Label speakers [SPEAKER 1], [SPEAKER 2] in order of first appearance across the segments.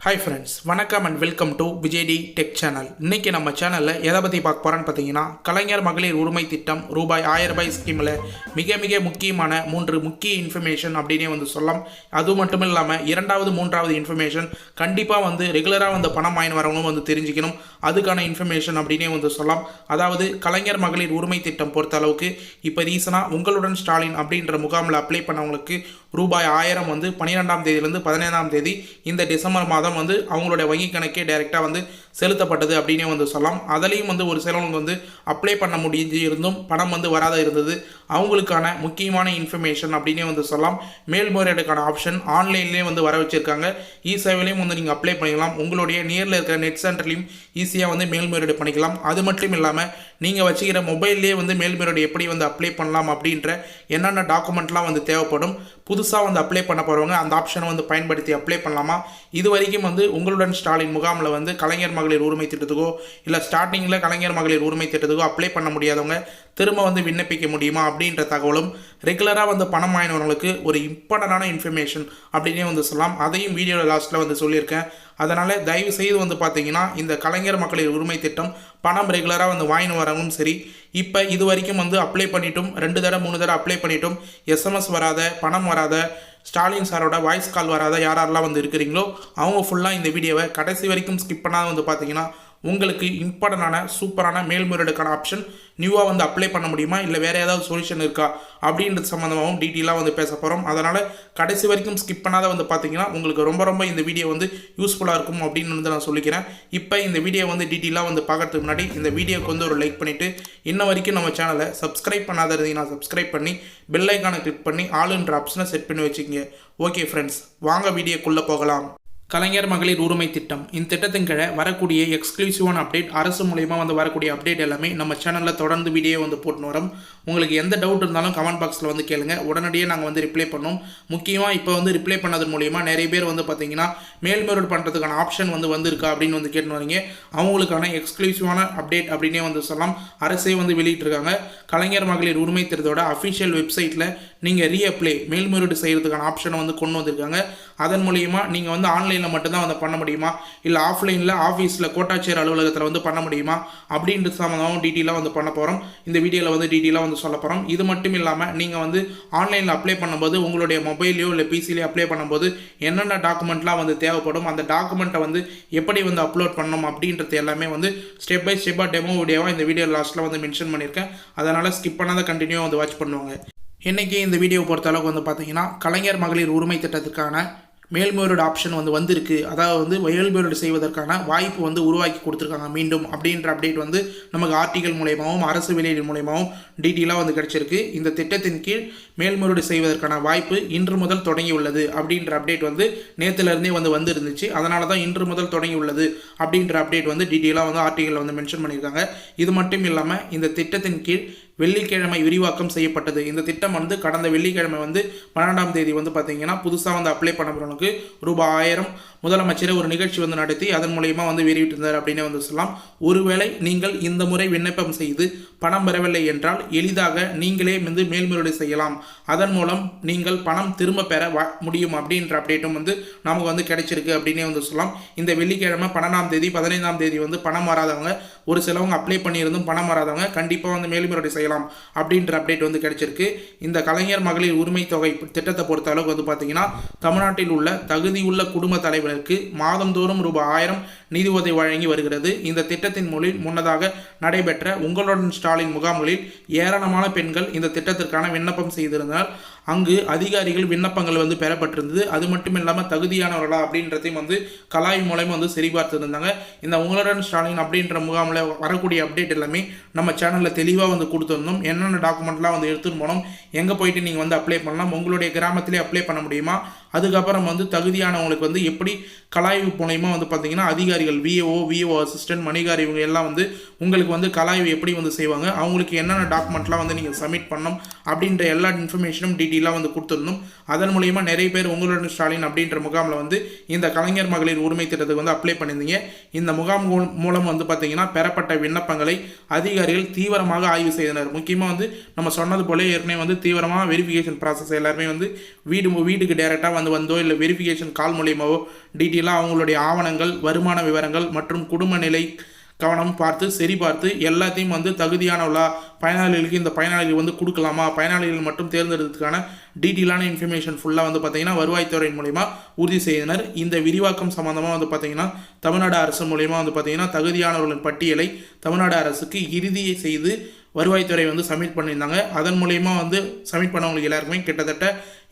[SPEAKER 1] Hi friends, வணக்கம் and welcome to விஜய்டி tech channel. இன்றைக்கி நம்ம சேனலில் எதை பற்றி பார்க்க போகிறோன்னு பார்த்தீங்கன்னா, கலைஞர் மகளிர் உரிமை திட்டம் ரூபாய் 1000 ஸ்கீமில் மிக முக்கியமான 3 முக்கிய இன்ஃபர்மேஷன் அப்படின்னே சொல்லலாம். அது மட்டும் இல்லாமல் இரண்டாவது மூன்றாவது இன்ஃபர்மேஷன் கண்டிப்பாக ரெகுலராக பணம் வாங்கி வரவங்களும் தெரிஞ்சுக்கணும். அதுக்கான இன்ஃபர்மேஷன் அப்படின்னே சொல்லலாம். அதாவது கலைஞர் மகளிர் உரிமை திட்டம் பொறுத்த அளவுக்கு இப்போ ரீசனாக உங்களுடன் ஸ்டாலின் அப்படின்ற முகாமில் அப்ளை பண்ணவங்களுக்கு ரூபாய் 1000 12ஆம் தேதியிலேருந்து 15ஆம் தேதி இந்த டிசம்பர் மாதம் அவங்களுடைய வங்கி கணக்கே டைரெக்டாக செலுத்தப்பட்டது அப்படின்னே சொல்லலாம். அதிலையும் ஒரு சிலவங்க அப்ளை பண்ண முடிஞ்சு இருந்தும் பணம் வராத இருந்தது. அவங்களுக்கான முக்கியமான இன்ஃபர்மேஷன் அப்படின்னே சொல்லலாம். மேல்முறையீடுக்கான ஆப்ஷன் ஆன்லைன்லேயே வர வச்சுருக்காங்க. இ சேவையிலையும் நீங்கள் அப்ளை பண்ணிக்கலாம். உங்களுடைய நியரில் இருக்கிற நெட் சென்டர்லையும் ஈஸியாக மேல்முறையீடு பண்ணிக்கலாம். அது மட்டும் இல்லாமல் நீங்கள் வச்சுக்கிற மொபைல்லேயே மேல்முறையீடு எப்படி அப்ளை பண்ணலாம் அப்படின்ற என்னென்ன டாக்குமெண்ட்லாம் தேவைப்படும், புதுசாக அப்ளை பண்ண போகிறவங்க அந்த ஆப்ஷனை பயன்படுத்தி அப்ளை பண்ணலாமா? இது வரைக்கும் உங்களுடன் ஸ்டாலின் முகாமில் கலைஞர் மகளிர் உரிமை திட்டத்துக்கோ இல்லை ஸ்டார்டிங்கில் கலைஞர் மகளிர் உரிமை திட்டத்துக்கோ அப்ளை பண்ண முடியாதவங்க திரும்ப விண்ணப்பிக்க முடியுமா அப்படின்ற தகவலும், ரெகுலராக பணம் வாங்கினவங்களுக்கு ஒரு இம்பார்ட்டண்டான இன்ஃபர்மேஷன் அப்படின்னே சொல்லலாம். அதையும் வீடியோவில் லாஸ்ட்டில் சொல்லியிருக்கேன். அதனால் தயவு செய்து பார்த்தீங்கன்னா இந்த கலைஞர் மகளிர் உரிமை திட்டம் பணம் ரெகுலராக வாங்கின்னு வரவும் சரி, இப்போ இது வரைக்கும் அப்ளை பண்ணிட்டும் 2 தடவை 3 தடவை அப்ளை பண்ணிட்டும் எஸ்எம்எஸ் வராத, பணம் வராத, ஸ்டாலின் சாரோட வாய்ஸ் கால் வராத யாரெல்லாம் இருக்கிறீங்களோ அவங்க ஃபுல்லாக இந்த வீடியோவை கடைசி வரைக்கும் ஸ்கிப் பண்ணாத பார்த்தீங்கன்னா உங்களுக்கு இம்பார்ட்டண்டான சூப்பரான மேல்முறையீடுக்கான ஆப்ஷன் நியூவாக அப்ளை பண்ண முடியுமா, இல்லை வேறு ஏதாவது சொல்யூஷன் இருக்கா அப்படின்றது சம்மந்தமாகவும் டீட்டெயிலாக பேச போகிறோம். அதனால் கடைசி வரைக்கும் ஸ்கிப் பண்ணாத பார்த்தீங்கன்னா உங்களுக்கு ரொம்ப இந்த வீடியோ யூஸ்ஃபுல்லாக இருக்கும் அப்படின்னு நான் சொல்லிக்கிறேன். இப்போ இந்த வீடியோ டீட்டெயிலாக பார்க்கறதுக்கு முன்னாடி இந்த வீடியோக்கு ஒரு லைக் பண்ணிவிட்டு இன்ன வரைக்கும் நம்ம சேனலை சப்ஸ்கிரைப் பண்ணாத இருந்தீங்கன்னா சப்ஸ்கிரைப் பண்ணி பெல் ஐக்கானை கிளிக் பண்ணி ஆளுன்ற ஆப்ஷனை செட் பண்ணி வச்சுக்கோங்க. ஓகே ஃப்ரெண்ட்ஸ், வாங்க வீடியோக்குள்ளே போகலாம். கலைஞர் மகளிர் உரிமை திட்டம் இந்த திட்டத்தின் கீழே வரக்கூடிய எக்ஸ்க்ளூசிவான அப்டேட், அரசு மூலயமா வரக்கூடிய அப்டேட் எல்லாமே நம்ம சேனலில் தொடர்ந்து வீடியோ போட்டுன்னு வரோம். உங்களுக்கு எந்த டவுட் இருந்தாலும் கமெண்ட் பாக்ஸில் கேளுங்க, உடனடியே நாங்கள் ரிப்ளை பண்ணோம். முக்கியமாக இப்போ ரிப்ளை பண்ணது மூலயமா நிறைய பேர் பார்த்தீங்கன்னா மேல்முறையீடு பண்ணுறதுக்கான ஆப்ஷன் வந்திருக்கா அப்படின்னு கேட்டு வரீங்க. அவங்களுக்கான எக்ஸ்க்ளூசிவான அப்டேட் அப்படின்னே சொல்லலாம். அரசே வெளியிட்டிருக்காங்க. கலைஞர் மகளிர் உரிமை திட்டத்தோட அஃபிஷியல் வெப்சைட்டில் நீங்கள் ரீஅப்ளை மேல்முறையீடு செய்கிறதுக்கான ஆப்ஷனை கொண்டு வந்திருக்காங்க. அதன் மூலயமா நீங்கள் ஆன்லைனில் மட்டும்தான் பண்ண முடியுமா, இல்லை ஆஃப்லைனில் ஆஃபீஸில் கோட்டாட்சியர் அலுவலகத்தில் பண்ண முடியுமா அப்படின்றது சம்மந்தமாக டீட்டெயிலாக பண்ண போகிறோம். இந்த வீடியோவில் டீட்டெயிலாக சொல்ல போகிறோம். இது மட்டும் இல்லாமல் நீங்கள் ஆன்லைனில் அப்ளை பண்ணும்போது உங்களுடைய மொபைலையோ இல்லை பிசிலையோ அப்ளை பண்ணும்போது என்னென்ன டாக்குமெண்ட்லாம் தேவைப்படும், அந்த டாக்குமெண்ட்டை எப்படி அப்லோட் பண்ணணும் அப்படின்றது எல்லாமே ஸ்டெப் பை ஸ்டெப்பாக டெமோ வீடியோவாக இந்த வீடியோ லாஸ்ட்டில் மென்ஷன் பண்ணியிருக்கேன். அதனால் ஸ்கிப் பண்ணாத கண்டினியூவாக வாட்ச் பண்ணுவாங்க. இன்றைக்கி இந்த வீடியோ பொறுத்த அளவுக்கு பார்த்தீங்கன்னா கலைஞர் மகளிர் உரிமை திட்டத்திற்கான மேல்முறையீடு ஆப்ஷன் வந்திருக்கு. அதாவது மேல்முறையீடு செய்வதற்கான வாய்ப்பு உருவாக்கி கொடுத்துருக்காங்க மீண்டும் அப்படின்ற அப்டேட் நமக்கு ஆர்டிகல் மூலயமாவும் அரசு வெளியீடு மூலயமாவும் டீட்டெயிலாக கிடைச்சிருக்கு. இந்த திட்டத்தின் கீழ் மேல்முறையீடு செய்வதற்கான வாய்ப்பு இன்று முதல் தொடங்கி உள்ளது அப்படின்ற அப்டேட் நேற்றுலேருந்தே வந்துருந்துச்சு. அதனால தான் இன்று முதல் தொடங்கி உள்ளது அப்படின்ற அப்டேட் டீட்டெயிலாக ஆர்டிகல் மென்ஷன் பண்ணியிருக்காங்க. இது மட்டும் இல்லாமல் இந்த திட்டத்தின் கீழ் வெள்ளிக்கிழமை விரிவாக்கம் செய்யப்பட்டது. இந்த திட்டம் கடந்த வெள்ளிக்கிழமை 12ஆம் தேதி பார்த்தீங்கன்னா புதுசாக அப்ளை பண்ணவங்களுக்கு ரூபாய் 1000 முதலமைச்சர் ஒரு நிகழ்ச்சி நடத்தி அதன் மூலயமா வெளியிட்டிருந்தார் அப்படின்னு சொல்லலாம். ஒருவேளை நீங்கள் இந்த முறை விண்ணப்பம் செய்து பணம் பெறவில்லை என்றால் எளிதாக நீங்களே மேல்முறையீடு செய்யலாம். அதன் மூலம் நீங்கள் பணம் திரும்ப பெற முடியும் அப்படின்ற அப்டேட்டும் நமக்கு கிடைச்சிருக்கு அப்படின்னே சொல்லலாம். இந்த வெள்ளிக்கிழமை 12ஆம் தேதி 15ஆம் தேதி பணம் வராதவங்க, ஒரு சிலவங்க அப்ளை பண்ணியிருந்தும் பணம் வராதவங்க கண்டிப்பாக மேல்முறையீடு செய்யலாம் அப்படின்ற அப்டேட் கிடைச்சிருக்கு. இந்த கலைஞர் மகளிர் உரிமை தொகை திட்டத்தை பொறுத்த அளவுக்கு பார்த்தீங்கன்னா தமிழ்நாட்டில் உள்ள தகுதியுள்ள குடும்ப தலைவருக்கு மாதந்தோறும் ரூபாய் 1000 நிதி உதவி வழங்கி வருகிறது. இந்த திட்டத்தின் மூலம் முன்னதாக நடைபெற்ற உங்களுடன் ஸ்டாலின் முகாம்களில் ஏராளமான பெண்கள் இந்த திட்டத்திற்கான விண்ணப்பம் செய்திருந்தனர். அங்கு அதிகாரிகள் விண்ணப்பங்கள் பெறப்பட்டிருந்தது. அது மட்டும் இல்லாமல் தகுதியானவர்களா அப்படின்றதையும் கலாய் மூலமாக சரிபார்த்துருந்தாங்க. இந்த உங்களுடன் ஸ்டாலின் அப்படின்ற முகாமில் வரக்கூடிய அப்டேட் எல்லாமே நம்ம சேனலில் தெளிவாக கொடுத்துருந்தோம். என்னென்ன டாக்குமெண்ட்லாம் எடுத்துன்னு போனோம், எங்கே போயிட்டு நீங்கள் அப்ளை பண்ணலாம், உங்களுடைய கிராமத்திலே அப்ளை பண்ண முடியுமா, அதுக்கப்புறம் தகுதியானவங்களுக்கு எப்படி கலாய்வு மூலயமா பார்த்தீங்கன்னா அதிகாரிகள் விஓ அசிஸ்டன்ட் மணிகார் இவங்க எல்லாம் உங்களுக்கு கலாய்வு எப்படி செய்வாங்க, அவங்களுக்கு என்னென்ன டாக்குமெண்ட்லாம் நீங்கள் சப்மிட் பண்ணணும் அப்படின்ற எல்லா இன்ஃபர்மேஷனும் டீட்டெயிலாக கொடுத்துருந்தோம். அதன் மூலயமா நிறைய பேர் உங்களுடன் ஸ்டாலின் அப்படின்ற முகாமில் இந்த கலைஞர் மகளிர் உரிமை திட்டத்துக்கு அப்ளை பண்ணியிருந்தீங்க. இந்த முகாம் மூலம் பார்த்தீங்கன்னா பெறப்பட்ட விண்ணப்பங்களை அதிகாரிகள் தீவிரமாக ஆய்வு செய்தனர். முக்கியமாக நம்ம சொன்னது போல ஏற்கனவே தீவிரமாக வெரிஃபிகேஷன் ப்ராசஸ் எல்லாருமே வீடுக்கு டேரெக்டாக உட்காந்து வந்தோ இல்லை வெரிஃபிகேஷன் கால் மூலியமாவோ டீட்டெயிலாக அவங்களுடைய ஆவணங்கள், வருமான விவரங்கள் மற்றும் குடும்ப நிலை கவனம் பார்த்து சரி பார்த்து எல்லாத்தையும் வந்து தகுதியானவளா பயனாளிகளுக்கு இந்த பயனாளிகள் வந்து கொடுக்கலாமா, பயனாளிகள் மட்டும் தேர்ந்தெடுக்கிறதுக்கான டீட்டெயிலான இன்ஃபர்மேஷன் ஃபுல்லாக வந்து பார்த்திங்கன்னா வருவாய்த்துறையின் மூலிமா உறுதி செய்தனர். இந்த விரிவாக்கம் சம்மந்தமாக வந்து பார்த்திங்கன்னா தமிழ்நாடு அரசு மூலிமா வந்து பார்த்திங்கன்னா தகுதியானவர்களின் பட்டியலை தமிழ்நாடு அரசுக்கு இறுதியை செய்து வருவாய்த்துறை வந்து சப்மிட் பண்ணியிருந்தாங்க. அதன் மூலிமா வந்து சப்மிட் பண்ணவங்களுக்கு எல்லாருக்குமே கிட்டத்தட்ட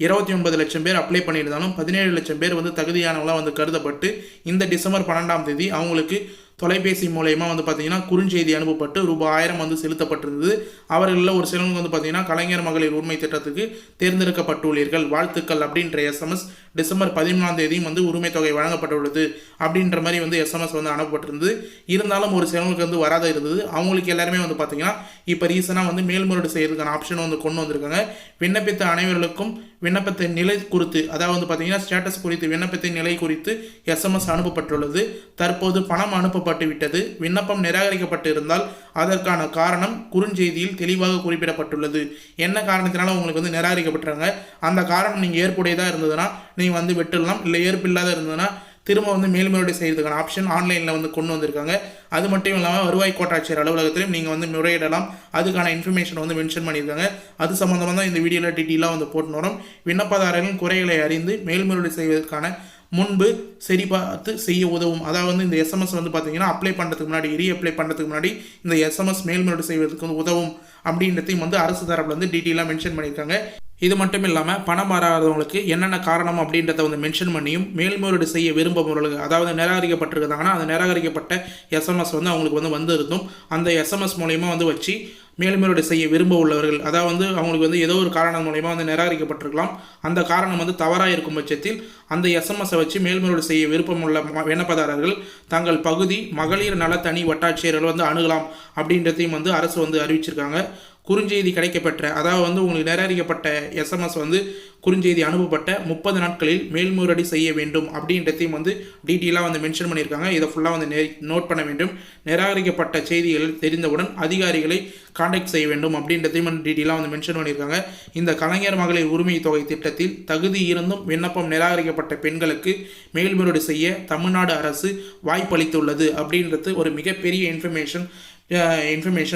[SPEAKER 1] 29 லட்சம் பேர் அப்ளை பண்ணியிருந்தாலும் 17 லட்சம் பேர் வந்து தகுதியானவங்களாக வந்து கருதப்பட்டு இந்த டிசம்பர் 12ஆம் தேதி அவங்களுக்கு தொலைபேசி மூலயமா வந்து பார்த்திங்கன்னா குறுஞ்செய்தி அனுப்பப்பட்டு ரூபாய் 1000 வந்து செலுத்தப்பட்டிருந்தது. அவர்களில் ஒரு சிலவங்க வந்து பார்த்திங்கன்னா கலைஞர் மகளிர் உரிமை திட்டத்துக்கு தேர்ந்தெடுக்கப்பட்டுள்ளீர்கள், வாழ்த்துக்கள் அப்படின்ற எஸ்எம்எஸ் டிசம்பர் 13ஆம் தேதியும் வந்து உரிமை தொகை வழங்கப்பட்டுள்ளது அப்படின்ற மாதிரி வந்து எஸ்எம்எஸ் வந்து அனுப்பப்பட்டிருந்தது. இருந்தாலும் ஒரு சிலவங்களுக்கு வந்து வராத இருந்தது. அவங்களுக்கு எல்லாருமே வந்து பார்த்திங்கன்னா இப்போ ரீசனாக வந்து மேல்முறையீடு செய்யறதுக்கான ஆப்ஷன் வந்து கொண்டு வந்திருக்காங்க. விண்ணப்பித்த அனைவர்களுக்கும் விண்ணப்பத்தின் நிலை குறித்து, அதாவது வந்து பார்த்திங்கன்னா ஸ்டேட்டஸ் குறித்து, விண்ணப்பத்தின் நிலை குறித்து எஸ்எம்எஸ் அனுப்பப்பட்டுள்ளது. தற்போது பணம் அனுப்பப்பட்டு விட்டது. விண்ணப்பம் நிராகரிக்கப்பட்டு இருந்தால் அதற்கான காரணம் குறுஞ்செய்தியில் தெளிவாக குறிப்பிடப்பட்டுள்ளது. என்ன காரணத்தினால உங்களுக்கு வந்து நிராகரிக்கப்பட்டுறாங்க, அந்த காரணம் நீங்கள் ஏற்புடையதாக இருந்ததுன்னா நீங்கள் வந்து விட்டுடலாம். இல்லை ஏற்பில்லாத இருந்ததுன்னா திரும்ப வந்து மேல்முறையீடு செய்யறதுக்கான ஆப்ஷன் ஆன்லைனில் வந்து கொண்டு வந்திருக்காங்க. அது மட்டும் இல்லாமல் வருவாய் கோட்டாட்சியர் அலுவலகத்திலும் நீங்கள் வந்து முறையிடலாம். அதுக்கான இன்ஃபர்மேஷன் வந்து மென்ஷன் பண்ணியிருக்காங்க. அது சம்மந்தமாக தான் இந்த வீடியோவில் டீட்டெயிலாக வந்து போட்டு வரோம். விண்ணப்பதாரர்களின் குறைகளை அறிந்து மேல்முறையீடு செய்வதற்கான முன்பு சரி பார்த்து செய்ய உதவும். அதாவது வந்து இந்த எஸ்எம்எஸ் வந்து பார்த்தீங்கன்னா அப்ளை பண்ணுறதுக்கு முன்னாடி, ரீஅப்ளை பண்ணுறதுக்கு முன்னாடி இந்த எஸ்எம்எஸ் மேல்முறையீடு செய்வதற்கு வந்து உதவும் அப்படின்றதையும் வந்து அரசு தரப்பில் வந்து டீட்டெயிலாக மென்ஷன் பண்ணியிருக்காங்க. இது மட்டும் இல்லாமல் பணம் வராதவங்களுக்கு என்னென்ன காரணம் அப்படின்றத வந்து மென்ஷன் பண்ணியும் மேல்முறையீடு செய்ய விரும்புபவர்களுக்கு, அதாவது நிராகரிக்கப்பட்டிருக்காங்கன்னா அந்த நிராகரிக்கப்பட்ட எஸ்எம்எஸ் வந்து அவங்களுக்கு வந்து இருந்தும் அந்த எஸ்எம்எஸ் மூலயமா வந்து வச்சு மேல்முறையீடு செய்ய விரும்ப உள்ளவர்கள், அதாவது வந்து அவங்களுக்கு வந்து ஏதோ ஒரு காரணம் மூலயமா வந்து நிராகரிக்கப்பட்டிருக்கலாம். அந்த காரணம் வந்து தவறாக இருக்கும் பட்சத்தில் அந்த எஸ்எம்எஸை வச்சு மேல்முறையீடு செய்ய விருப்பமுள்ள விண்ணப்பதாரர்கள் தங்கள் பகுதி மகளிர் நல தனி வட்டாட்சியர்கள் வந்து அணுகலாம் அப்படின்றதையும் வந்து அரசு வந்து அறிவிச்சிருக்காங்க. குறுஞ்செய்தி கிடைக்கப்பெற்ற, அதாவது வந்து உங்களுக்கு நிராகரிக்கப்பட்ட எஸ்எம்எஸ் வந்து குறுஞ்செய்தி அனுப்பப்பட்ட 30 நாட்களில் மேல்முறையீடு செய்ய வேண்டும் அப்படின்றதையும் வந்து டீட்டெயிலாக வந்து மென்ஷன் பண்ணியிருக்காங்க. இதை ஃபுல்லாக வந்து நோட் பண்ண வேண்டும். நிராகரிக்கப்பட்ட செய்திகள் தெரிந்தவுடன் அதிகாரிகளை கான்டாக்ட் செய்ய வேண்டும் அப்படின்றதையும் வந்து டீட்டெயிலாக வந்து மென்ஷன் பண்ணியிருக்காங்க. இந்த கலைஞர் மகளிர் உரிமை தொகை திட்டத்தில் தகுதி இருந்தும் விண்ணப்பம் நிராகரிக்கப்பட்ட பெண்களுக்கு மேல்முறையீடு செய்ய தமிழ்நாடு அரசு வாய்ப்பளித்துள்ளது அப்படின்றது ஒரு மிகப்பெரிய இன்ஃபர்மேஷன்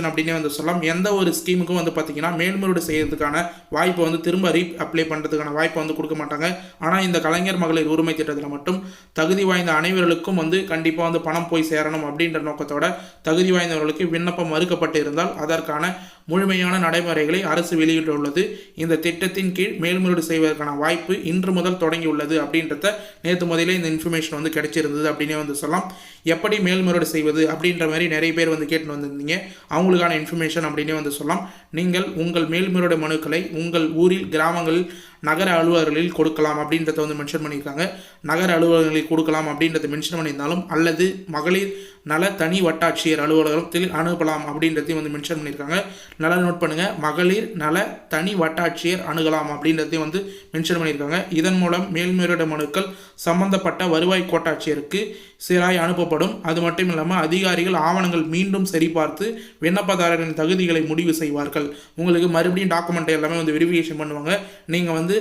[SPEAKER 1] அப்படின்னே வந்து சொல்லலாம். எந்த ஒரு ஸ்கீமுக்கும் வந்து பார்த்திங்கன்னா மேல்முறையீடு செய்யறதுக்கான வாய்ப்பை வந்து திரும்ப அப்ளை பண்ணுறதுக்கான வாய்ப்பை வந்து கொடுக்க மாட்டாங்க. ஆனால் இந்த கலைஞர் மகளிர் உரிமை திட்டத்தில் மட்டும் தகுதி வாய்ந்த அனைவர்களுக்கும் வந்து கண்டிப்பாக வந்து பணம் போய் சேரணும் அப்படின்ற நோக்கத்தோட தகுதி வாய்ந்தவர்களுக்கு விண்ணப்பம் மறுக்கப்பட்டு இருந்தால் அதற்கான முழுமையான நடைமுறைகளை அரசு வெளியிட்டுள்ளது. இந்த திட்டத்தின் கீழ் மேல்முறையீடு செய்வதற்கான வாய்ப்பு இன்று முதல் தொடங்கியுள்ளது அப்படின்றத நேற்று முதலே இந்த இன்ஃபர்மேஷன் வந்து கிடைச்சிருந்தது அப்படின்னே வந்து சொல்லலாம். எப்படி மேல்முறையீடு செய்வது அப்படின்ற மாதிரி நிறைய பேர் வந்து கேட்டு வந்திருந்தீங்க. அவங்களுக்கான இன்ஃபர்மேஷன் அப்படின்னே வந்து சொல்லலாம். நீங்கள் உங்கள் மேல்முறையீடு மனுக்களை உங்கள் ஊரில், கிராமங்களில், நகர அலுவலர்களில் கொடுக்கலாம் அப்படின்றத வந்து மென்ஷன் பண்ணியிருக்காங்க. நகர அலுவலகங்களில் கொடுக்கலாம் அப்படின்றத மென்ஷன் பண்ணியிருந்தாலும் அல்லது மகளிர் நல தனி வட்டாட்சியர் அலுவலகத்தில் அணுகலாம் அப்படின்றதையும் வந்து மென்ஷன் பண்ணியிருக்காங்க. நல்லா நோட் பண்ணுங்கள், மகளிர் நல தனி வட்டாட்சியர் அணுகலாம் அப்படின்றதையும் வந்து மென்ஷன் பண்ணியிருக்காங்க. இதன் மூலம் மேல்முறையீடு மனுக்கள் சம்பந்தப்பட்ட வருவாய் கோட்டாட்சியருக்கு சீராய் அனுப்பப்படும். அது மட்டும் இல்லாமல் அதிகாரிகள் ஆவணங்கள் மீண்டும் சரிபார்த்து விண்ணப்பதாரர்களின் தகுதிகளை முடிவு செய்வார்கள். உங்களுக்கு மறுபடியும் டாக்குமெண்ட் எல்லாமே வந்து வெரிஃபிகேஷன் பண்ணுவாங்க. நீங்கள் வந்து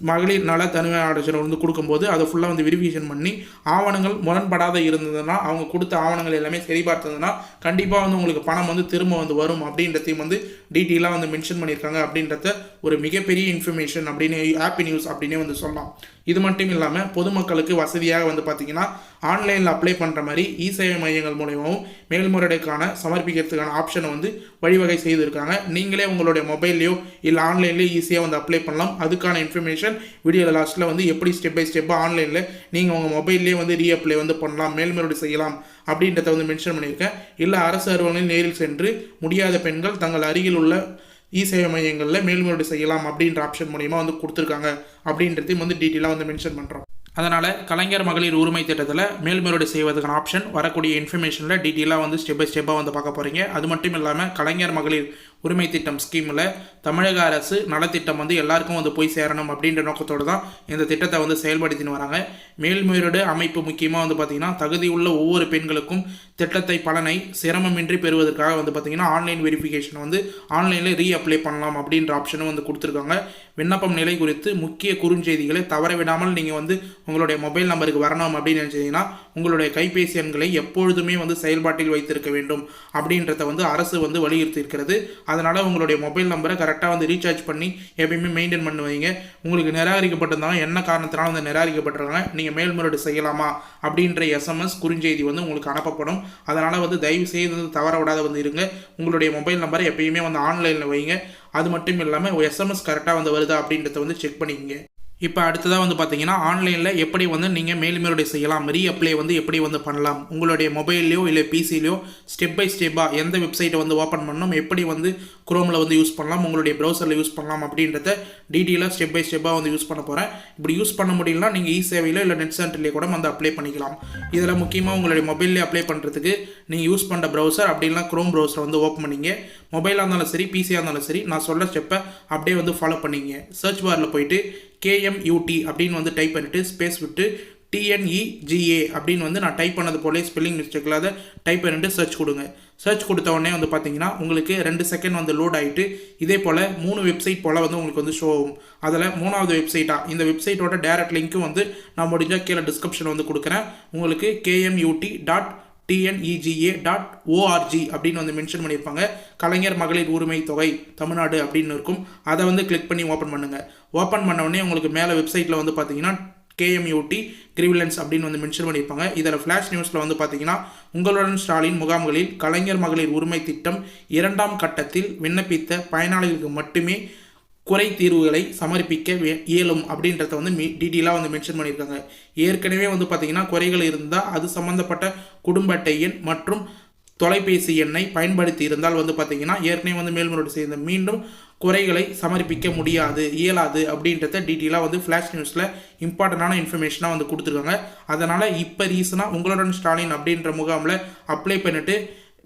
[SPEAKER 1] மகளிர் நல தனிமை ஆலோசனை வந்து கொடுக்கும்போது அதை ஃபுல்லாக வந்து வெரிஃபிகேஷன் பண்ணி ஆவணங்கள் முரண்படாத இருந்ததுன்னா, அவங்க கொடுத்த ஆவணங்கள் எல்லாமே சரிபார்த்ததுன்னா கண்டிப்பாக வந்து உங்களுக்கு பணம் வந்து திரும்ப வந்து வரும் அப்படின்றதையும் வந்து டீட்டெயிலாக வந்து மென்ஷன் பண்ணியிருக்காங்க. அப்படின்றத ஒரு மிகப்பெரிய இன்ஃபர்மேஷன் அப்படின்னு, ஹாப்பி நியூஸ் அப்படின்னே வந்து சொல்லலாம். இது மட்டும் இல்லாமல் பொதுமக்களுக்கு வசதியாக வந்து பார்த்திங்கன்னா ஆன்லைனில் அப்ளை பண்ணுற மாதிரி இ-சேவை மையங்கள் மூலமாகவும் மேல்முறையீடுக்கான சமர்ப்பிக்கிறதுக்கான ஆப்ஷனை வந்து வழிவகை செய்திருக்காங்க. நீங்களே உங்களுடைய மொபைல்லையோ இல்லை ஆன்லைன்லேயோ ஈஸியாக வந்து அப்ளை பண்ணலாம். அதுக்கான இன்ஃபர்மேஷன் வீடியோ லாஸ்ட்டில் வந்து எப்படி ஸ்டெப் பை ஸ்டெப்பாக ஆன்லைனில் நீங்கள் உங்கள் மொபைல்லேயே வந்து ரீஅப்ளை வந்து பண்ணலாம், மேல்முறையீடு செய்யலாம் அப்படின்றத வந்து மென்ஷன் பண்ணியிருக்கேன். இல்லை அரசு அலுவலகங்களில் நேரில் சென்று முடியாத பெண்கள் தங்கள் அருகில் உள்ள இ-சேவை மையங்களில் மேல்முறையீடு செய்யலாம் அப்படின்ற ஆப்ஷன் மூலிமா வந்து கொடுத்துருக்காங்க அப்படின்றதையும் வந்து டீட்டெயிலாக வந்து மென்ஷன் பண்ணுறோம். அதனால் கலைஞர் மகளிர் உரிமை திட்டத்தில் மேல்முறையீடு செய்வதற்கான ஆப்ஷன் வரக்கூடிய இன்ஃபர்மேஷனில் டீட்டெயிலாக வந்து ஸ்டெப் பை ஸ்டெப்பாக வந்து பார்க்க போகிறீங்க. அது மட்டும் இல்லாமல் கலைஞர் மகளிர் உரிமை திட்டம் ஸ்கீமில் தமிழக அரசு நலத்திட்டம் வந்து எல்லாருக்கும் வந்து போய் சேரணும் அப்படின்ற நோக்கத்தோடு தான் இந்த திட்டத்தை வந்து செயல்படுத்தின்னு வராங்க. மேல்முறையீடு அமைப்பு முக்கியமாக வந்து பார்த்திங்கன்னா தகுதியுள்ள ஒவ்வொரு பெண்களுக்கும் திட்டத்தை பலனை சிரமமின்றி பெறுவதற்காக வந்து பார்த்திங்கன்னா ஆன்லைன் வெரிஃபிகேஷன் வந்து ஆன்லைனில் ரீஅப்ளை பண்ணலாம் அப்படின்ற ஆப்ஷனும் வந்து கொடுத்துருக்காங்க. விண்ணப்பம் நிலை குறித்து முக்கிய குறுஞ்செய்திகளை தவறவிடாமல் நீங்கள் வந்து உங்களுடைய மொபைல் நம்பருக்கு வரணும் அப்படின்னு நினச்சிங்கன்னா உங்களுடைய கைபேசி எண்களை எப்பொழுதுமே வந்து செயல்பாட்டில் வைத்திருக்க வேண்டும் அப்படின்றத வந்து அரசு வந்து வலியுறுத்தி இருக்கிறது. அதனால் உங்களுடைய மொபைல் நம்பரை கரெக்டாக வந்து ரீசார்ஜ் பண்ணி எப்பயுமே மெயின்டைன் பண்ணுவீங்க. உங்களுக்கு நிராகரிக்கப்பட்டிருந்தாலும் என்ன காரணத்தினாலும் வந்து நிராகரிக்கப்பட்டிருக்காங்க, நீங்கள் மேல்முறையீடு செய்யலாமா அப்படின்ற எஸ்எம்எஸ் குறுஞ்செய்தி வந்து உங்களுக்கு அனுப்பப்படும். அதனால் வந்து தயவு செய்து தவற விடாத வந்து இருங்க. உங்களுடைய மொபைல் நம்பரை எப்பயுமே வந்து ஆன்லைனில் வைங்க. அது மட்டும் இல்லாமல் எஸ்எம்எஸ் கரெக்டாக வந்து வருதா அப்படின்றத வந்து செக் பண்ணிக்கங்க. இப்போ அடுத்ததாக வந்து பார்த்தீங்கன்னா ஆன்லைனில் எப்படி வந்து நீங்கள் மேல்முறையீடு செய்யலாம், ரீஅப்ளை வந்து எப்படி வந்து பண்ணலாம், உங்களுடைய மொபைல்லையோ இல்லை பிசிலையோ ஸ்டெப் பை ஸ்டெப்பாக எந்த வெப்சைட்டை வந்து ஓப்பன் பண்ணணும், எப்படி வந்து குரோமில் வந்து யூஸ் பண்ணலாம், உங்களுடைய ப்ரௌசரில் யூஸ் பண்ணலாம் அப்படின்றத டீட்டெயிலாக ஸ்டெப் பை ஸ்டெப்பாக வந்து யூஸ் பண்ண போகிறேன். இப்படி யூஸ் பண்ண முடியலனா நீங்கள் இ-சேவையிலோ இல்லை நெட் சென்டர்லேயே கூட வந்து அப்ளை பண்ணிக்கலாம். இதில் முக்கியமாக உங்களுடைய மொபைல்லே அப்ளை பண்ணுறதுக்கு நீங்கள் யூஸ் பண்ணுற ப்ரௌசர் அப்படின்னா க்ரோம் ப்ரௌசரை வந்து ஓப்பன் பண்ணிங்க. மொபைலாக இருந்தாலும் சரி பிசியாக இருந்தாலும் சரி நான் சொல்கிற ஸ்டெப்பை அப்படியே வந்து ஃபாலோ பண்ணிங்க. சர்ச் பாரில் போயிட்டு KMUT அப்படின்னு வந்து டைப் பண்ணிவிட்டு ஸ்பேஸ் விட்டு TNEGA அப்படின்னு வந்து நான் டைப் பண்ணது போலே ஸ்பெல்லிங் மிஸ்டேக்கில் அதை டைப் பண்ணிட்டு சர்ச் கொடுங்க. சர்ச் கொடுத்த உடனே வந்து பார்த்தீங்கன்னா உங்களுக்கு 2 செகண்ட் வந்து லோட் ஆகிட்டு இதே போல் 3 வெப்சைட் போல் வந்து உங்களுக்கு வந்து ஷோ ஆகும். அதில் 3வது வெப்சைட்டாக இந்த வெப்சைட்டோட டேரக்ட் லிங்க்கும் வந்து நான் முடிஞ்சால் கீழே டிஸ்கிரிப்ஷன் வந்து கொடுக்குறேன். உங்களுக்கு KMUT.TNEGA.org அப்படின்னு வந்து மென்ஷன் பண்ணியிருப்பாங்க. கலைஞர் மகளிர் உரிமை தொகை தமிழ்நாடு அப்படின்னு இருக்கும். அதை வந்து கிளிக் பண்ணி ஓப்பன் பண்ணுங்கள். ஓப்பன் பண்ண உடனே உங்களுக்கு மேலே வெப்சைட்டில் வந்து பார்த்தீங்கன்னா KMUT கிரிவிலன்ஸ் அப்படின்னு வந்து மென்ஷன் பண்ணியிருப்பாங்க. இதில் ஃப்ளாஷ் நியூஸில் வந்து பார்த்தீங்கன்னா உங்களுடன் ஸ்டாலின் முகாம்களில் கலைஞர் மகளிர் உரிமை திட்டம் 2ஆம் கட்டத்தில் விண்ணப்பித்த பயனாளிகளுக்கு மட்டுமே குறை தீர்வுகளை சமர்ப்பிக்க இயலும் அப்படின்றத வந்து டீட்டெயிலாக வந்து மென்ஷன் பண்ணியிருக்காங்க. ஏற்கனவே வந்து பார்த்திங்கன்னா குறைகள் இருந்தால் அது சம்மந்தப்பட்ட குடும்ப அட்டை எண் மற்றும் தொலைபேசி எண்ணை பயன்படுத்தி இருந்தால் வந்து பார்த்திங்கன்னா ஏற்கனவே வந்து மேல்முறையீடு செய்த மீண்டும் குறைகளை சமர்ப்பிக்க முடியாது, இயலாது அப்படின்றத டீட்டெயிலாக வந்து ஃப்ளாஷ் நியூஸில் இம்பார்ட்டண்டான இன்ஃபர்மேஷனாக வந்து கொடுத்துருக்காங்க. அதனால் இப்போ ரீசனாக உங்களுடன் ஸ்டாலின் அப்படின்ற முகாமில் அப்ளை பண்ணிவிட்டு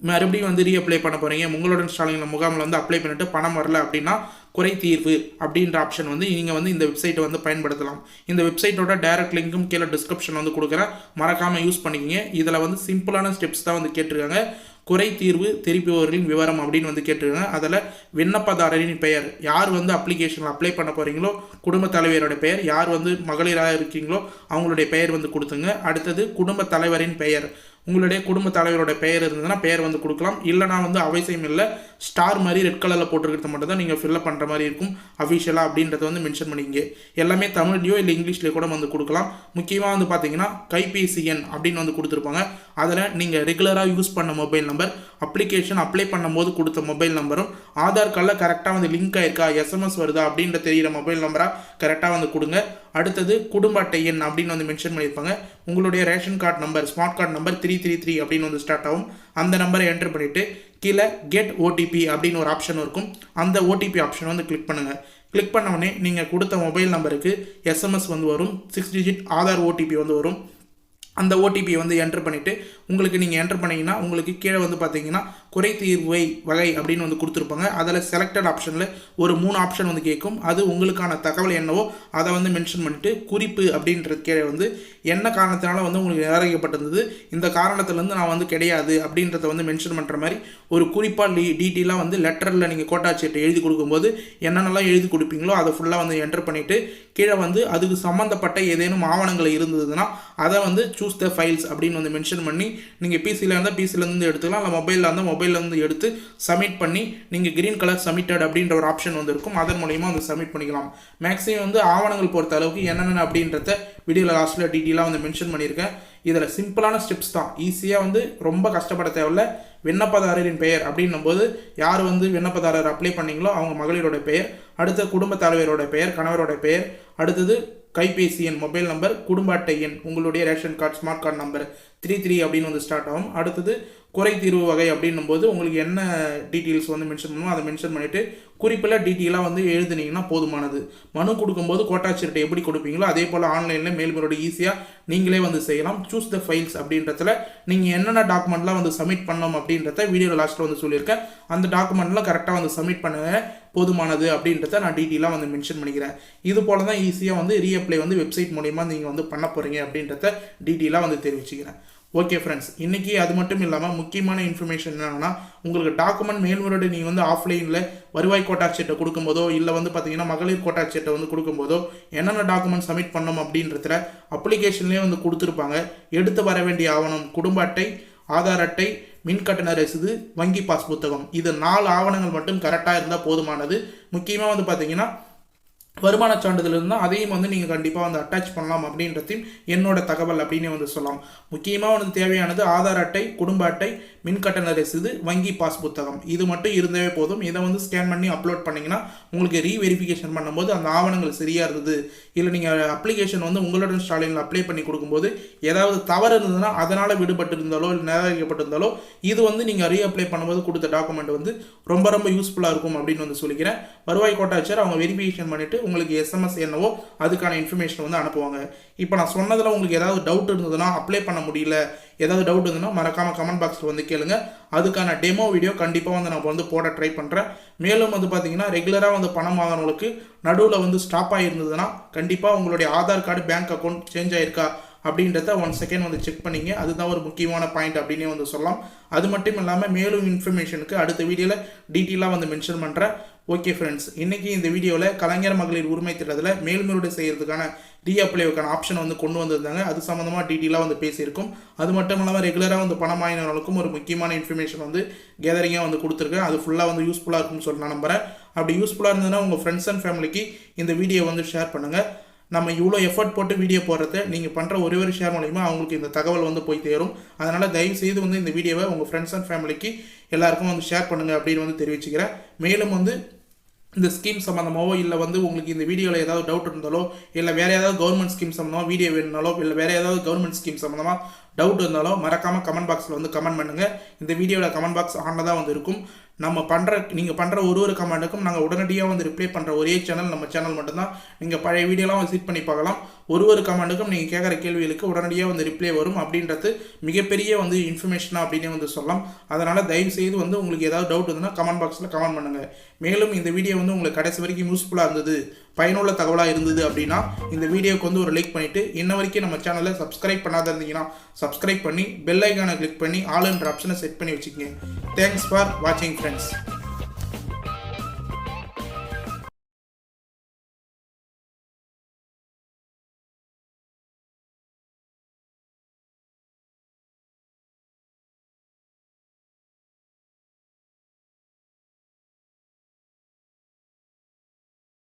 [SPEAKER 1] மறுபடியும் வந்து ரீஅப்ளை பண்ண போகிறீங்க, உங்களுடன் ஸ்டாலின் முகாமில் வந்து அப்ளை பண்ணிவிட்டு பணம் வரல அப்படின்னா குறை தீர்வு அப்படின்ற ஆப்ஷன் வந்து நீங்கள் வந்து இந்த வெப்சைட்டை வந்து பயன்படுத்தலாம். இந்த வெப்சைட்டோட டேரக்ட் லிங்க்கும் கீழே டிஸ்கிரிப்ஷன் வந்து கொடுக்குறேன், மறக்காமல் யூஸ் பண்ணிக்கிங்க. இதில் வந்து சிம்பிளான ஸ்டெப்ஸ் தான் வந்து கேட்டிருக்காங்க. குறை தீர்வு தெரிவிப்பவர்களின் விவரம் அப்படின்னு வந்து கேட்டிருக்காங்க. அதில் விண்ணப்பதாரரின் பெயர், யார் வந்து அப்ளிகேஷனில் அப்ளை பண்ண போகிறீங்களோ குடும்ப தலைவரோட பெயர், யார் வந்து மகளிராக இருக்கீங்களோ அவங்களுடைய பெயர் வந்து கொடுத்துங்க. அடுத்தது குடும்ப தலைவரின் பெயர், உங்களுடைய குடும்ப தலைவரோட பெயர் இருந்ததுன்னா பெயர் வந்து கொடுக்கலாம். இல்லைனா வந்து அவசியம் இல்லை, ஸ்டார் மாதிரி ரெட் கலரில் போட்டிருக்கிறது மட்டும் தான் நீங்கள் ஃபில்அப் பண்ணுற மாதிரி இருக்கும் அஃபிஷியலாக அப்படின்றத வந்து மென்ஷன் பண்ணிங்க. எல்லாமே தமிழ்லையோ இல்லை இங்கிலீஷ்லேயோ கூட வந்து கொடுக்கலாம். முக்கியமாக வந்து பார்த்தீங்கன்னா கைபேசி எண் அப்படின்னு வந்து கொடுத்துருப்பாங்க. அதில் நீங்கள் ரெகுலராக யூஸ் பண்ண மொபைல் நம்பர், அப்ளிகேஷன் அப்ளை பண்ணும்போது கொடுத்த மொபைல் நம்பரும் ஆதார் கார்டில் கரெக்டாக வந்து லிங்க் ஆயிருக்கா, எஸ்எம்எஸ் வருதா அப்படின்ற தெரிகிற மொபைல் நம்பராக கரெக்டாக வந்து கொடுங்க. அடுத்தது குடும்ப அட்டை எண் அப்படின்னு வந்து மென்ஷன் பண்ணியிருப்பாங்க. உங்களுடைய ration card number, smart card number 333 அப்படின்னு வந்து ஸ்டார்ட் ஆகும். அந்த நம்பரை என்டர் பண்ணிவிட்டு கீழே கெட் ஓடிபி அப்படின்னு ஒரு ஆப்ஷன் இருக்கும். அந்த ஓடிபி ஆப்ஷன் வந்து கிளிக் பண்ணுங்கள். கிளிக் பண்ண உடனே நீங்கள் கொடுத்த மொபைல் நம்பருக்கு எஸ்எம்எஸ் வந்து வரும், 6 டிஜிட் ஆதார் ஓடிபி வந்து வரும். அந்த ஓடிபியை வந்து என்டர் பண்ணிவிட்டு உங்களுக்கு நீங்கள் என்டர் பண்ணிங்கன்னா உங்களுக்கு கீழே வந்து பார்த்தீங்கன்னா குறை தீர்வை வகை அப்படின்னு வந்து கொடுத்துருப்பாங்க. அதில் செலக்டட் ஆப்ஷனில் ஒரு 3 ஆப்ஷன் வந்து கேட்கும். அது உங்களுக்கான தகவல் என்னவோ அதை வந்து மென்ஷன் பண்ணிவிட்டு குறிப்பு அப்படின்றது கீழே வந்து என்ன காரணத்தினால வந்து உங்களுக்கு நிராகரிக்கப்பட்டிருந்தது, இந்த காரணத்துலேருந்து நான் வந்து கிடையாது அப்படின்றத வந்து மென்ஷன் பண்ணுற மாதிரி ஒரு குறிப்பாக டீட்டெயிலாக வந்து லெட்டரில் நீங்கள் கோட்டாட்சியத்தை எழுதி கொடுக்கும்போது என்னென்னலாம் எழுதி கொடுப்பீங்களோ அதை ஃபுல்லாக வந்து என்டர் பண்ணிவிட்டு கீழே வந்து அதுக்கு சம்மந்தப்பட்ட ஏதேனும் ஆவணங்கள் இருந்ததுன்னா அதை வந்து சூஸ் த ஃபைல்ஸ் அப்படின்னு வந்து மென்ஷன் பண்ணி நீங்கள் பிசியில் இருந்தால் பிசிலேருந்து எடுத்துக்கலாம், இல்லை மொபைலில் இருந்தால் மொபைல்லேருந்து எடுத்து சப்மிட் பண்ணி நீங்கள் கிரீன் கலர் சப்மிட்டட் அப்படின்ற ஒரு ஆப்ஷன் வந்து இருக்கும். அதன் மூலயமா வந்து சப்மிட் பண்ணிக்கலாம். மேக்ஸிமம் வந்து ஆவணங்கள் பொறுத்த அளவுக்கு என்னென்ன அப்படின்றத வீடியோவில் லாஸ்ட்டில் டீட்டெயிலாக வந்து மென்ஷன் பண்ணியிருக்கேன். இதில் சிம்பிளான ஸ்டெப்ஸ் தான், ஈஸியாக வந்து ரொம்ப கஷ்டப்பட தேவையில்ல. விண்ணப்பதாரரின் பெயர் அப்படின்னும் போது யார் வந்து விண்ணப்பதாரர் அப்ளை பண்ணிங்களோ அவங்க மகளிரோட பெயர், அடுத்த குடும்ப தலைவரோட பெயர், கணவரோட பெயர், அடுத்தது கைபேசி எண், மொபைல் நம்பர், குடும்ப அட்டை எண், உங்களுடைய ration card, smart card number 33 அப்படின்னு வந்து ஸ்டார்ட் ஆகும். அடுத்தது குறை தீர்வு வகை அப்படின்னும்போது உங்களுக்கு என்ன டீட்டெயில்ஸ் வந்து மென்ஷன் பண்ணுமோ அதை மென்ஷன் பண்ணிவிட்டு குறிப்பில் டீட்டெயிலாக வந்து எழுதுனீங்கன்னா போதுமானது. மனு கொடுக்கும்போது கோட்டாட்சியர்கிட்ட எப்படி கொடுப்பீங்களோ அதே போல் ஆன்லைனில் மேல்முறையீடு ஈஸியாக நீங்களே வந்து செய்யலாம். சூஸ் த ஃபைல்ஸ் அப்படின்றதுல நீங்கள் என்னென்ன டாக்குமெண்ட்லாம் வந்து சப்மிட் பண்ணணும் அப்படின்றத வீடியோ லாஸ்ட்டில் வந்து சொல்லியிருக்கேன். அந்த டாக்குமெண்ட்லாம் கரெக்டாக வந்து சப்மிட் பண்ணுங்க போதுமானது அப்படின்றத நான் டீட்டெயிலாக வந்து மென்ஷன் பண்ணிக்கிறேன். இது போல தான் ஈஸியாக வந்து ரீஅப்ளை வந்து வெப்சைட் மூலிமா நீங்கள் வந்து பண்ண போகிறீங்க அப்படின்றத டீட்டெயிலாக வந்து தெரிவிச்சுக்கிறேன். ஓகே ஃப்ரெண்ட்ஸ், இன்றைக்கி அது மட்டும் இல்லாமல் முக்கியமான இன்ஃபர்மேஷன் என்னென்னா, உங்களுக்கு டாக்குமெண்ட் மேல்முறையீடு நீங்கள் வந்து ஆஃப்லைனில் வருவாய் கோட்டாட்சியர்கிட்ட கொடுக்கும்போதோ இல்லை வந்து பார்த்தீங்கன்னா மகளிர் கோட்டாட்சியர்கிட்ட வந்து கொடுக்கும்போதோ என்னென்ன டாக்குமெண்ட் சப்மிட் பண்ணணும் அப்படின்றதுல அப்ளிகேஷன்லேயே வந்து கொடுத்துருப்பாங்க. எடுத்து வர வேண்டிய ஆவணம் குடும்ப அட்டை, ஆதார் அட்டை, மின் கட்டண ரசீது, வங்கி பாஸ் புத்தகம். இது 4 ஆவணங்கள் மட்டும் கரெக்டாக இருந்தால் போதுமானது. முக்கியமாக வந்து பார்த்தீங்கன்னா வருமான சான்றிதழ் இருந்தால் அதையும் வந்து நீங்கள் கண்டிப்பாக வந்து அட்டாச் பண்ணலாம் அப்படின்றதையும் என்னோட தகவல் அப்படின்னு வந்து சொல்லலாம். முக்கியமாக வந்து தேவையானது ஆதார் அட்டை, குடும்ப அட்டை, மின் கட்டண ரசீது, வங்கி பாஸ் புத்தகம். இது மட்டும் இருந்தவே போதும். இதை வந்து ஸ்கேன் பண்ணி அப்லோட் பண்ணிங்கன்னா உங்களுக்கு ரீவெரிஃபிகேஷன் பண்ணும்போது அந்த ஆவணங்கள் சரியாக இருந்தது, இல்லை நீங்கள் அப்ளிகேஷன் வந்து உங்களுடன் ஸ்டாலினில் அப்ளை பண்ணி கொடுக்கும்போது ஏதாவது தவறு இருந்ததுன்னா அதனால் விடுபட்டு இருந்தாலோ இல்லை நிராகரிக்கப்பட்டிருந்தாலோ இது வந்து நீங்கள் ரீஅப்ளை பண்ணும்போது கொடுத்த டாக்குமெண்ட் வந்து ரொம்ப ரொம்ப யூஸ்ஃபுல்லாக இருக்கும் அப்படின்னு வந்து சொல்லிக்கிறேன். வருவாய் கோட்டாட்சியர் அவங்க வெரிஃபிகேஷன் பண்ணிவிட்டு உங்களுக்கு எஸ்எம்எஸ் என்னவோ அதுக்கான இன்ஃபர்மேஷன் வந்து அனுப்புவாங்க. இப்போ நான் சொன்னதில் உங்களுக்கு ஏதாவது டவுட் இருந்ததுன்னா, அப்ளை பண்ண முடியல ஏதாவது டவுட் இருந்ததுன்னா மறக்காமல் கமெண்ட் பாக்ஸில் வந்து கேளுங்க. அதுக்கான டெமோ வீடியோ கண்டிப்பாக வந்து நான் வந்து போட ட்ரை பண்ணுறேன். மேலும் வந்து பார்த்தீங்கன்னா ரெகுலராக வந்து பணம் வாங்கினவங்களுக்கு நடுவில் வந்து ஸ்டாப் ஆகிருந்ததுன்னா கண்டிப்பாக உங்களுடைய Aadhaar card, bank account change ஆகிருக்கா அப்படின்றத 1 செகண்ட் வந்து செக் பண்ணிங்க. அதுதான் ஒரு முக்கியமான பாயிண்ட் அப்படின்னே வந்து சொல்லலாம். அது மட்டும் இல்லாமல் மேலும் இன்ஃபர்மேஷனுக்கு அடுத்த வீடியோவில் டீட்டெயிலாக வந்து மென்ஷன் பண்ணுறேன். ஓகே ஃப்ரெண்ட்ஸ், இன்றைக்கி இந்த வீடியோவில் கலைஞர் மகளிர் உரிமை திட்டத்தில் மேல்முறையீடு செய்கிறதுக்கான ரீஅப்ளைக்கான ஆப்ஷன் வந்து கொண்டு வந்திருந்தாங்க. அது சம்மந்தமாக டீட்டெயிலாக வந்து பேசியிருக்கோம். அது மட்டும் இல்லாமல் ரெகுலராக வந்து பணம் வாங்கினவர்களுக்கும் ஒரு முக்கியமான இன்ஃபர்மேஷன் வந்து கேதரிங்காக வந்து கொடுத்துருக்கேன். அது ஃபுல்லாக வந்து யூஸ்ஃபுல்லாக இருக்கும்னு சொல்லி நான் நம்புகிறேன். அப்படி யூஸ்ஃபுல்லாக இருந்ததுன்னா உங்கள் ஃப்ரெண்ட்ஸ் அண்ட் ஃபேமிலிக்கு இந்த வீடியோ வந்து ஷேர் பண்ணுங்கள். நம்ம இவ்வளோ எஃபர்ட் போட்டு வீடியோ போடுறத நீங்கள் பண்ணுற ஒரு ஷேர் மூலிமா அவங்களுக்கு இந்த தகவல் வந்து போய் சேரும். அதனால் தயவுசெய்து வந்து இந்த வீடியோவை உங்கள் ஃப்ரெண்ட்ஸ் அண்ட் ஃபேமிலிக்கு எல்லாருக்கும் வந்து ஷேர் பண்ணுங்கள் அப்படின்னு வந்து தெரிவிச்சுக்கிறேன். மேலும் வந்து இந்த ஸ்கீம் சம்மந்தமாவோ இல்லை வந்து உங்களுக்கு இந்த வீடியோவில் ஏதாவது டவுட் இருந்தாலோ இல்லை வேறு ஏதாவது கவர்மெண்ட் ஸ்கீம் சம்மந்தமாக வீடியோ வேணுனாலோ இல்லை வேறு ஏதாவது கவர்மெண்ட் ஸ்கீம் சம்மந்தமாக டவுட் இருந்தாலோ மறக்காமல் கமெண்ட் பாக்ஸில் வந்து கமெண்ட் பண்ணுங்கள். இந்த வீடியோவில் கமெண்ட் பாக்ஸ் ஆனில் தான் வந்து இருக்கும். நீங்கள் பண்ணுற ஒரு கமெண்ட்டுக்கும் நாங்கள் உடனடியாக வந்து ரிப்ளை பண்ணுற ஒரே சேனல் நம்ம சேனல் மட்டும்தான். நீங்கள் பழைய வீடியோலாம் விசிட் பண்ணி பார்க்கலாம். ஒரு கமெண்ட்டுக்கும் நீங்கள் கேட்குற கேள்விகளுக்கு உடனடியாக வந்து ரிப்ளை வரும். அப்படின்றது மிகப்பெரிய வந்து இன்ஃபர்மேஷனாக அப்படின்னே வந்து சொல்லலாம். அதனால் தயவுசெய்து வந்து உங்களுக்கு ஏதாவது டவுட் இருந்ததுன்னா கமெண்ட் பாக்ஸில் கமெண்ட் பண்ணுங்கள். மேலும் இந்த வீடியோ வந்து உங்களுக்கு கடைசி வரைக்கும் யூஸ்ஃபுல்லாக இருந்தது, பயனுள்ள தகவலாக இருந்தது அப்படின்னா இந்த வீடியோக்கு வந்து ஒரு லைக் பண்ணிவிட்டு இன்ன வரைக்கும் நம்ம சேனலை சப்ஸ்கிரைப் பண்ணாத இருந்தீங்கன்னா சப்ஸ்கிரைப் பண்ணி பெல் ஐக்கானை கிளிக் பண்ணி ஆல் என்ற ஆப்ஷனை செட் பண்ணி வச்சுக்கோங்க. தேங்க்ஸ் ஃபார் வாட்சிங் ஃப்ரெண்ட்ஸ்.